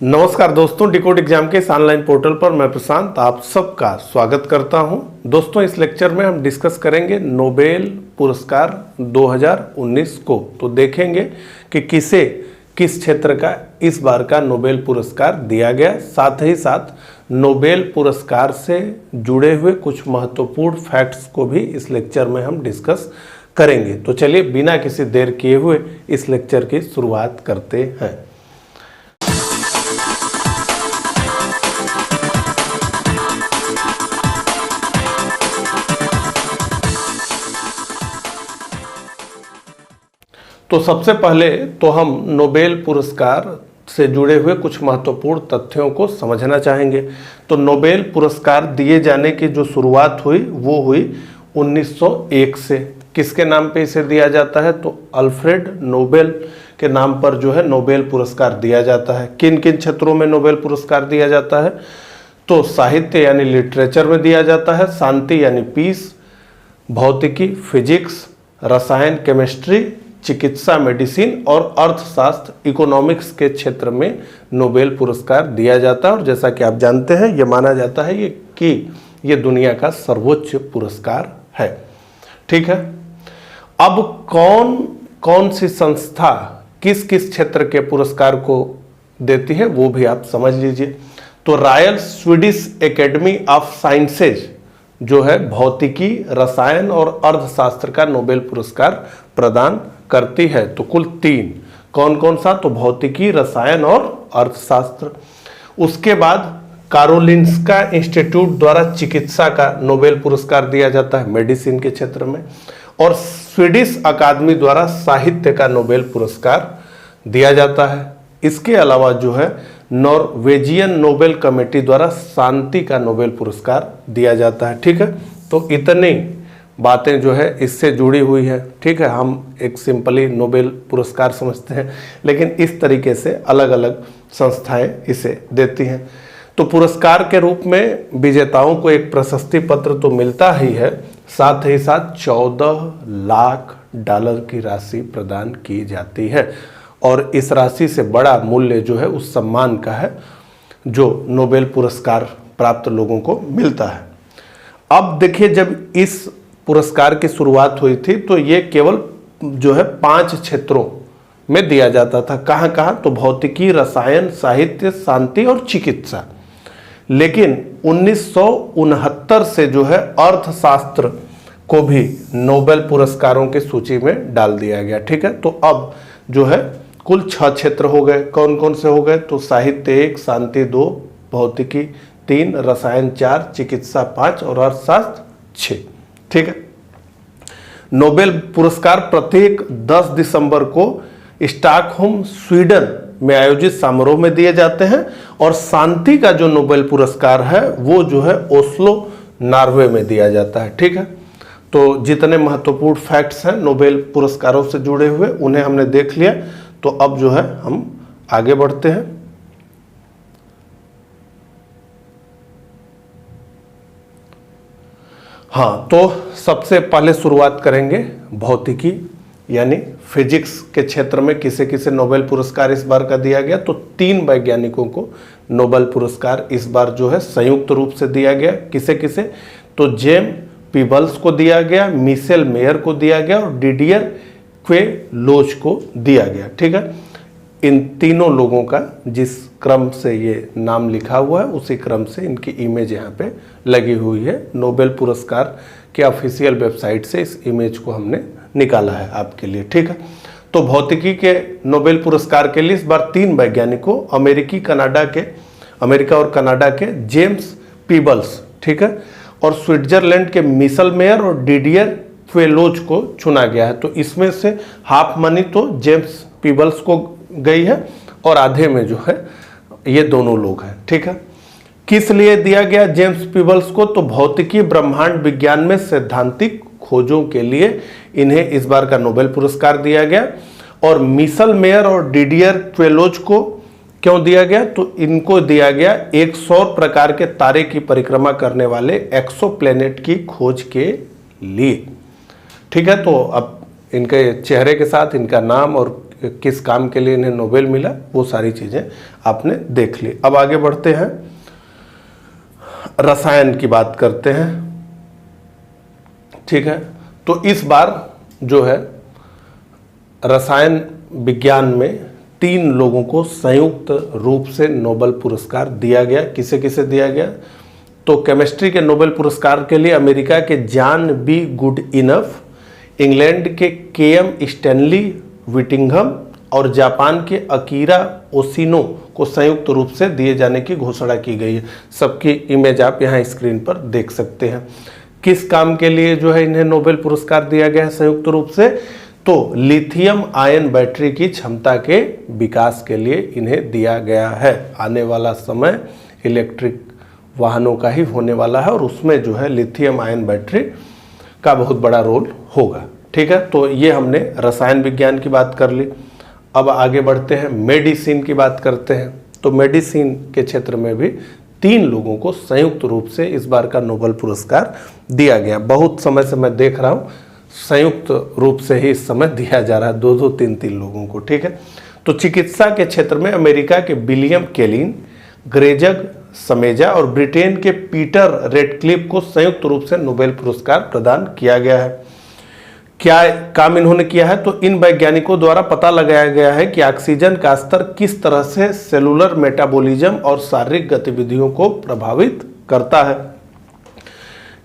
नमस्कार दोस्तों, decode exam के इस ऑनलाइन पोर्टल पर मैं प्रशांत आप सबका स्वागत करता हूं। दोस्तों, इस लेक्चर में हम डिस्कस करेंगे नोबेल पुरस्कार 2019 को। तो देखेंगे कि किस क्षेत्र का इस बार का नोबेल पुरस्कार दिया गया, साथ ही साथ नोबेल पुरस्कार से जुड़े हुए कुछ महत्वपूर्ण फैक्ट्स को भी इस लेक्चर में हम डिस्कस करेंगे। तो चलिए बिना किसी देर किए हुए इस लेक्चर की शुरुआत करते हैं। तो सबसे पहले तो हम नोबेल पुरस्कार से जुड़े हुए कुछ महत्वपूर्ण तथ्यों को समझना चाहेंगे। तो नोबेल पुरस्कार दिए जाने की जो शुरुआत हुई वो हुई 1901 से। किसके नाम पे इसे दिया जाता है? तो अल्फ्रेड नोबेल के नाम पर जो है नोबेल पुरस्कार दिया जाता है। किन किन क्षेत्रों में नोबेल पुरस्कार दिया जाता है? तो साहित्य यानी लिटरेचर में दिया जाता है, शांति यानी पीस, भौतिकी फिजिक्स, रसायन केमिस्ट्री, चिकित्सा मेडिसिन और अर्थशास्त्र इकोनॉमिक्स के क्षेत्र में नोबेल पुरस्कार दिया जाता है। और जैसा कि आप जानते हैं ये माना जाता है कि ये दुनिया का सर्वोच्च पुरस्कार है। ठीक है, अब कौन कौन सी संस्था किस किस क्षेत्र के पुरस्कार को देती है वो भी आप समझ लीजिए। तो royal Swedish academy of sciences जो है भौतिकी, रसायन और अर्थशास्त्र का नोबेल पुरस्कार प्रदान करती है। तो कुल 3, कौन कौन सा? तो भौतिकी, रसायन और अर्थशास्त्र। उसके बाद कारोलिंस्का इंस्टीट्यूट द्वारा चिकित्सा का नोबेल पुरस्कार दिया जाता है मेडिसिन के क्षेत्र में। और स्वीडिश अकादमी द्वारा साहित्य का नोबेल पुरस्कार दिया जाता है। इसके अलावा जो है नॉर्वेजियन नोबेल कमेटी द्वारा शांति का नोबेल पुरस्कार दिया जाता है। ठीक है, तो इतनी बातें जो है इससे जुड़ी हुई है। ठीक है, हम एक सिंपली नोबेल पुरस्कार समझते हैं, लेकिन इस तरीके से अलग अलग संस्थाएं इसे देती हैं। तो पुरस्कार के रूप में विजेताओं को एक प्रशस्ति पत्र तो मिलता ही है, साथ ही साथ $14 लाख की राशि प्रदान की जाती है। और इस राशि से बड़ा मूल्य जो है उस सम्मान का है जो नोबेल पुरस्कार प्राप्त लोगों को मिलता है। अब देखिए, जब इस पुरस्कार की शुरुआत हुई थी तो ये केवल जो है 5 क्षेत्रों में दिया जाता था। कहाँ कहाँ? तो भौतिकी, रसायन, साहित्य, शांति और चिकित्सा। लेकिन 1969 से जो है अर्थशास्त्र को भी नोबेल पुरस्कारों की सूची में डाल दिया गया। ठीक है, तो अब जो है कुल 6 क्षेत्र हो गए। कौन कौन से हो गए? तो साहित्य 1, शांति 2, भौतिकी 3, रसायन 4, चिकित्सा 5 और अर्थशास्त्र 6। ठीक है, नोबेल पुरस्कार प्रत्येक 10 दिसंबर को स्टॉकहोम स्वीडन में आयोजित समारोह में दिए जाते हैं। और शांति का जो नोबेल पुरस्कार है वो जो है ओस्लो नॉर्वे में दिया जाता है। ठीक है, तो जितने महत्वपूर्ण फैक्ट्स हैं नोबेल पुरस्कारों से जुड़े हुए उन्हें हमने देख लिया। तो अब जो है हम आगे बढ़ते हैं। हाँ, तो सबसे पहले शुरुआत करेंगे भौतिकी यानी फिजिक्स के क्षेत्र में किसे किसे नोबेल पुरस्कार इस बार का दिया गया। तो 3 वैज्ञानिकों को नोबेल पुरस्कार इस बार जो है संयुक्त रूप से दिया गया। किसे किसे? तो जेम्स पीबल्स को दिया गया, मिशेल मेयर को दिया गया और डिडियर क्वेलोज को दिया गया। ठीक है, इन तीनों लोगों का जिस क्रम से ये नाम लिखा हुआ है उसी क्रम से इनकी इमेज यहाँ पे लगी हुई है। नोबेल पुरस्कार के ऑफिशियल वेबसाइट से इस इमेज को हमने निकाला है आपके लिए। ठीक है, तो भौतिकी के नोबेल पुरस्कार के लिए इस बार 3 वैज्ञानिकों अमेरिका और कनाडा के जेम्स पीबल्स, ठीक है, और स्विट्जरलैंड के मिशेल मेयर और डिडियर क्वेलोज को चुना गया है। तो इसमें से हाफ मनी तो जेम्स पीबल्स को गई है और आधे में जो है ये दोनों लोग हैं। ठीक है, किस लिए दिया गया जेम्स पीबल्स को? तो भौतिकी ब्रह्मांड विज्ञान में सैद्धांतिक खोजों के लिए इन्हें इस बार का नोबेल पुरस्कार दिया गया। और मिशेल मेयर और डिडियर क्वेलोज को क्यों दिया गया? तो इनको दिया गया एक सौर प्रकार के तारे की परिक्रमा करने वाले एक्सोप्लैनेट की खोज के लिए। ठीक है, तो अब इनके चेहरे के साथ इनका नाम और किस काम के लिए इन्हें नोबेल मिला, वो सारी चीज़ें आपने देख ली। अब आगे बढ़ते हैं, रसायन की बात करते हैं। ठीक है, तो इस बार जो है रसायन विज्ञान में 3 लोगों को संयुक्त रूप से नोबेल पुरस्कार दिया गया। किसे किसे दिया गया? तो केमिस्ट्री के नोबेल पुरस्कार के लिए अमेरिका के जॉन बी गुडइनफ, इंग्लैंड के केएम स्टैनली विटिंघम और जापान के अकीरा ओशिनो को संयुक्त रूप से दिए जाने की घोषणा की गई है। सबकी इमेज आप यहाँ स्क्रीन पर देख सकते हैं। किस काम के लिए जो है इन्हें नोबेल पुरस्कार दिया गया है संयुक्त रूप से? तो लिथियम आयन बैटरी की क्षमता के विकास के लिए इन्हें दिया गया है। आने वाला समय इलेक्ट्रिक वाहनों का ही होने वाला है और उसमें जो है लिथियम आयन बैटरी का बहुत बड़ा रोल होगा। ठीक है, तो ये हमने रसायन विज्ञान की बात कर ली। अब आगे बढ़ते हैं, मेडिसिन की बात करते हैं। तो मेडिसिन के क्षेत्र में भी 3 लोगों को संयुक्त रूप से इस बार का नोबेल पुरस्कार दिया गया। बहुत समय से मैं देख रहा हूँ संयुक्त रूप से ही इस समय दिया जा रहा है, 2-2, 3-3 लोगों को। ठीक है, तो चिकित्सा के क्षेत्र में अमेरिका के विलियम केलिन, ग्रेजग समेजा और ब्रिटेन के पीटर रेडक्लिफ को संयुक्त रूप से नोबेल पुरस्कार प्रदान किया गया है। क्या काम इन्होंने किया है? तो इन वैज्ञानिकों द्वारा पता लगाया गया है कि ऑक्सीजन का स्तर किस तरह से सेलुलर मेटाबॉलिज्म और शारीरिक गतिविधियों को प्रभावित करता है।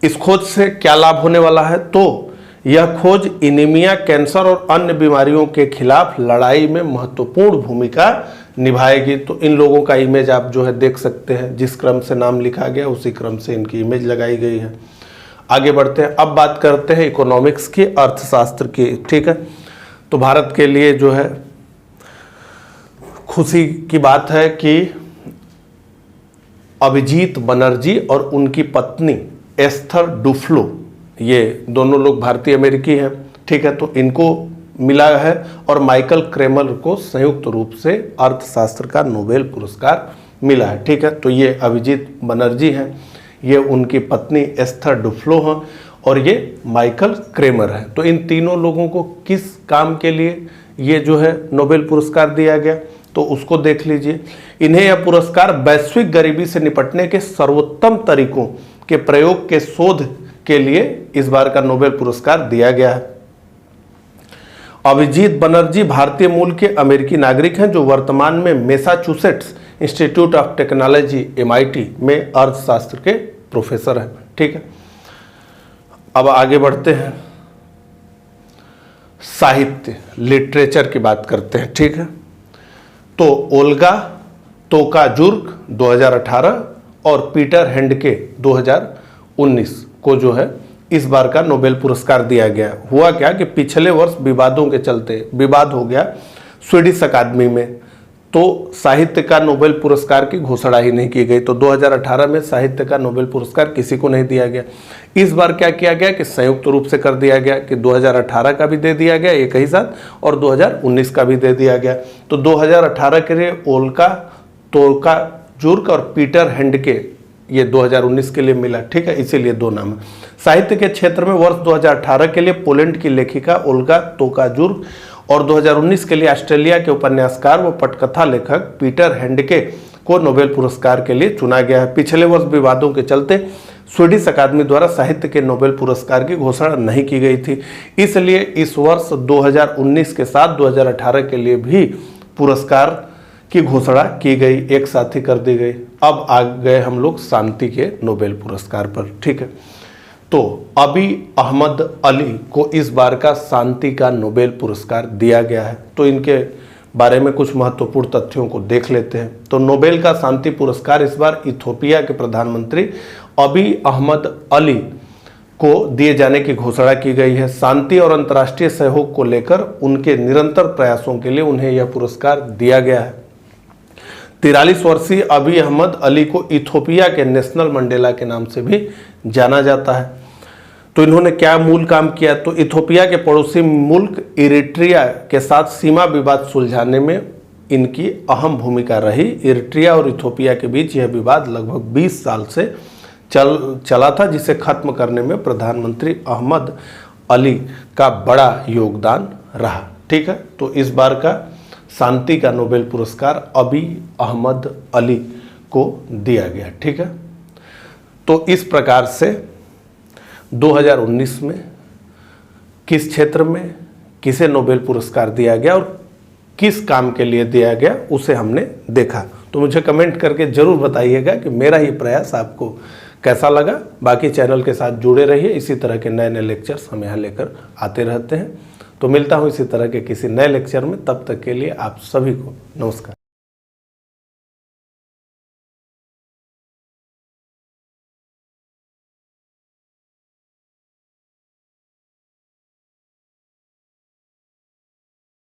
इस खोज से क्या लाभ होने वाला है? तो यह खोज एनीमिया, कैंसर और अन्य बीमारियों के खिलाफ लड़ाई में महत्वपूर्ण भूमिका निभाएगी। तो इन लोगों का इमेज आप जो है देख सकते हैं, जिस क्रम से नाम लिखा गया उसी क्रम से इनकी इमेज लगाई गई है। आगे बढ़ते हैं, अब बात करते हैं इकोनॉमिक्स की, अर्थशास्त्र की। ठीक है, तो भारत के लिए जो है खुशी की बात है कि अभिजीत बनर्जी और उनकी पत्नी एस्थर डुफ्लो, ये दोनों लोग भारतीय अमेरिकी हैं। ठीक है, तो इनको मिला है और माइकल क्रेमर को संयुक्त रूप से अर्थशास्त्र का नोबेल पुरस्कार मिला है। ठीक है, तो ये अभिजीत बनर्जी हैं, ये उनकी पत्नी एस्थर डुफ्लो हैं और ये माइकल क्रेमर है। तो इन तीनों लोगों को किस काम के लिए ये जो है नोबेल पुरस्कार दिया गया, तो उसको देख लीजिए। इन्हें यह पुरस्कार वैश्विक गरीबी से निपटने के सर्वोत्तम तरीकों के प्रयोग के शोध के लिए इस बार का नोबेल पुरस्कार दिया गया है। अभिजीत बनर्जी भारतीय मूल के अमेरिकी नागरिक हैं जो वर्तमान में Massachusetts institute of technology MIT में अर्थशास्त्र के प्रोफेसर हैं। ठीक है, अब आगे बढ़ते हैं, साहित्य लिटरेचर की बात करते हैं। ठीक है, तो ओल्गा तोकाजुर्क 2018 और पीटर हैंडके 2019 को जो है इस बार का नोबेल पुरस्कार दिया गया। हुआ क्या कि पिछले वर्ष विवादों के चलते विवाद हो गया स्वीडिश अकादमी में, तो साहित्य का नोबेल पुरस्कार की घोषणा ही नहीं की गई। तो 2018 में साहित्य का नोबेल पुरस्कार किसी को नहीं दिया गया। इस बार क्या किया गया कि संयुक्त रूप से कर दिया गया कि 2018 का भी दे दिया गया एक ही साथ और 2019 का भी दे दिया गया। तो 2018 के लिए ओल्गा तोकाजुर्क और पीटर हैंडके, ये 2019 के लिए मिला। ठीक है, इसीलिए 2 नाम है। साहित्य के क्षेत्र में वर्ष 2018 के लिए पोलैंड की लेखिका ओल्गा तोकाजुर्क और 2019 के लिए ऑस्ट्रेलिया के उपन्यासकार व पटकथा लेखक पीटर हैंडके को नोबेल पुरस्कार के लिए चुना गया है। पिछले वर्ष विवादों के चलते स्वीडिश अकादमी द्वारा साहित्य के नोबेल पुरस्कार की घोषणा नहीं की गई थी, इसलिए इस वर्ष 2019 के साथ 2018 के लिए भी पुरस्कार की घोषणा की गई, एक साथ ही कर दी गई। अब आ गए हम लोग शांति के नोबेल पुरस्कार पर। ठीक है, तो अबी अहमद अली को इस बार का शांति का नोबेल पुरस्कार दिया गया है। तो इनके बारे में कुछ महत्वपूर्ण तथ्यों को देख लेते हैं। तो नोबेल का शांति पुरस्कार इस बार इथोपिया के प्रधानमंत्री अबी अहमद अली को दिए जाने की घोषणा की गई है। शांति और अंतर्राष्ट्रीय सहयोग को लेकर उनके निरंतर प्रयासों के लिए उन्हें यह पुरस्कार दिया गया है। 43 वर्षीय अबी अहमद अली को इथोपिया के नेशनल मंडेला के नाम से भी जाना जाता है। तो इन्होंने क्या मूल काम किया, तो इथोपिया के पड़ोसी मुल्क इरिट्रिया के साथ सीमा विवाद सुलझाने में इनकी अहम भूमिका रही। इरिट्रिया और इथोपिया के बीच यह विवाद लगभग 20 साल से चला था, जिसे खत्म करने में प्रधानमंत्री अहमद अली का बड़ा योगदान रहा। ठीक है, तो इस बार का शांति का नोबेल पुरस्कार अबी अहमद अली को दिया गया। ठीक है, तो इस प्रकार से 2019 में किस क्षेत्र में किसे नोबेल पुरस्कार दिया गया और किस काम के लिए दिया गया उसे हमने देखा। तो मुझे कमेंट करके ज़रूर बताइएगा कि मेरा ये प्रयास आपको कैसा लगा। बाकी चैनल के साथ जुड़े रहिए, इसी तरह के नए नए लेक्चर्स हम यहाँ लेकर आते रहते हैं। तो मिलता हूँ इसी तरह के किसी नए लेक्चर में, तब तक के लिए आप सभी को नमस्कार।